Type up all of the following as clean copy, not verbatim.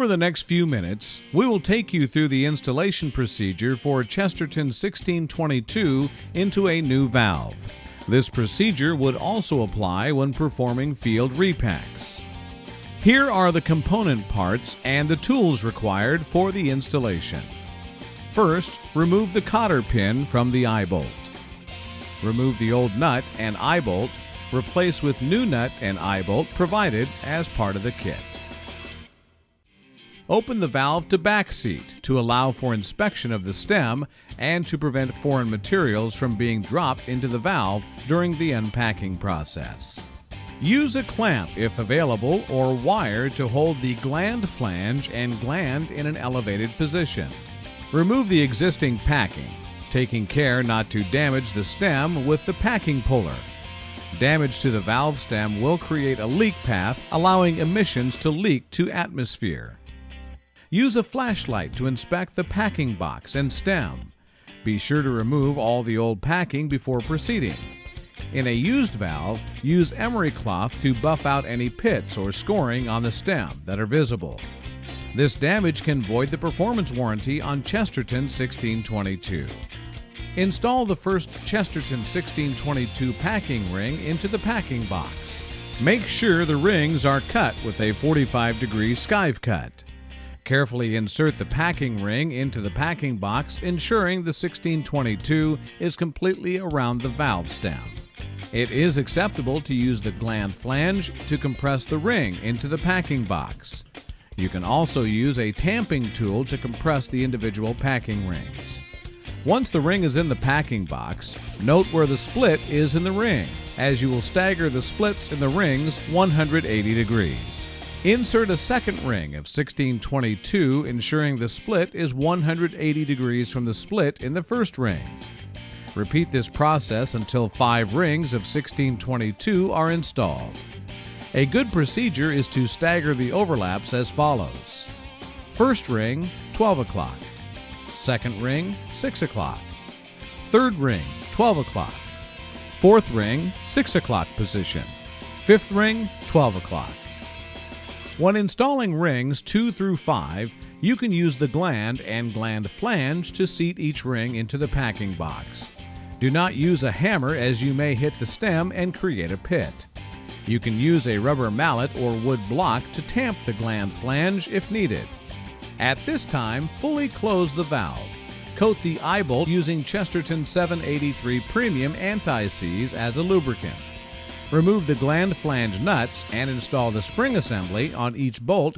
Over the next few minutes, we will take you through the installation procedure for Chesterton 1622 into a new valve. This procedure would also apply when performing field repacks. Here are the component parts and the tools required for the installation. First, remove the cotter pin from the eye bolt. Remove the old nut and eye bolt, replace with new nut and eye bolt provided as part of the kit. Open the valve to back seat to allow for inspection of the stem and to prevent foreign materials from being dropped into the valve during the unpacking process. Use a clamp if available or wire to hold the gland flange and gland in an elevated position. Remove the existing packing, taking care not to damage the stem with the packing puller. Damage to the valve stem will create a leak path, allowing emissions to leak to atmosphere. Use a flashlight to inspect the packing box and stem. Be sure to remove all the old packing before proceeding. In a used valve, use emery cloth to buff out any pits or scoring on the stem that are visible. This damage can void the performance warranty on Chesterton 1622. Install the first Chesterton 1622 packing ring into the packing box. Make sure the rings are cut with a 45-degree skive cut. Carefully insert the packing ring into the packing box, ensuring the 1622 is completely around the valve stem. It is acceptable to use the gland flange to compress the ring into the packing box. You can also use a tamping tool to compress the individual packing rings. Once the ring is in the packing box, note where the split is in the ring, as you will stagger the splits in the rings 180 degrees. Insert a second ring of 1622, ensuring the split is 180 degrees from the split in the first ring. Repeat this process until 5 rings of 1622 are installed. A good procedure is to stagger the overlaps as follows. First ring, 12 o'clock. Second ring, 6 o'clock. Third ring, 12 o'clock. Fourth ring, 6 o'clock position. Fifth ring, 12 o'clock. When installing rings 2 through 5, you can use the gland and gland flange to seat each ring into the packing box. Do not use a hammer, as you may hit the stem and create a pit. You can use a rubber mallet or wood block to tamp the gland flange if needed. At this time, fully close the valve. Coat the eye bolt using Chesterton 783 Premium Anti-Seize as a lubricant. Remove the gland flange nuts and install the spring assembly on each bolt.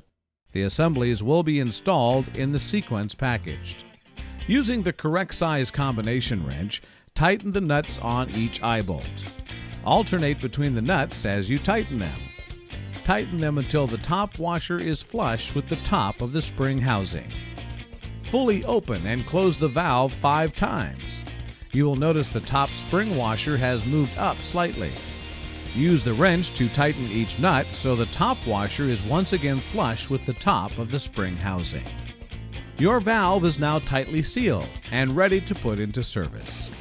The assemblies will be installed in the sequence packaged. Using the correct size combination wrench, tighten the nuts on each eye bolt. Alternate between the nuts as you tighten them. Tighten them until the top washer is flush with the top of the spring housing. Fully open and close the valve 5 times. You will notice the top spring washer has moved up slightly. Use the wrench to tighten each nut so the top washer is once again flush with the top of the spring housing. Your valve is now tightly sealed and ready to put into service.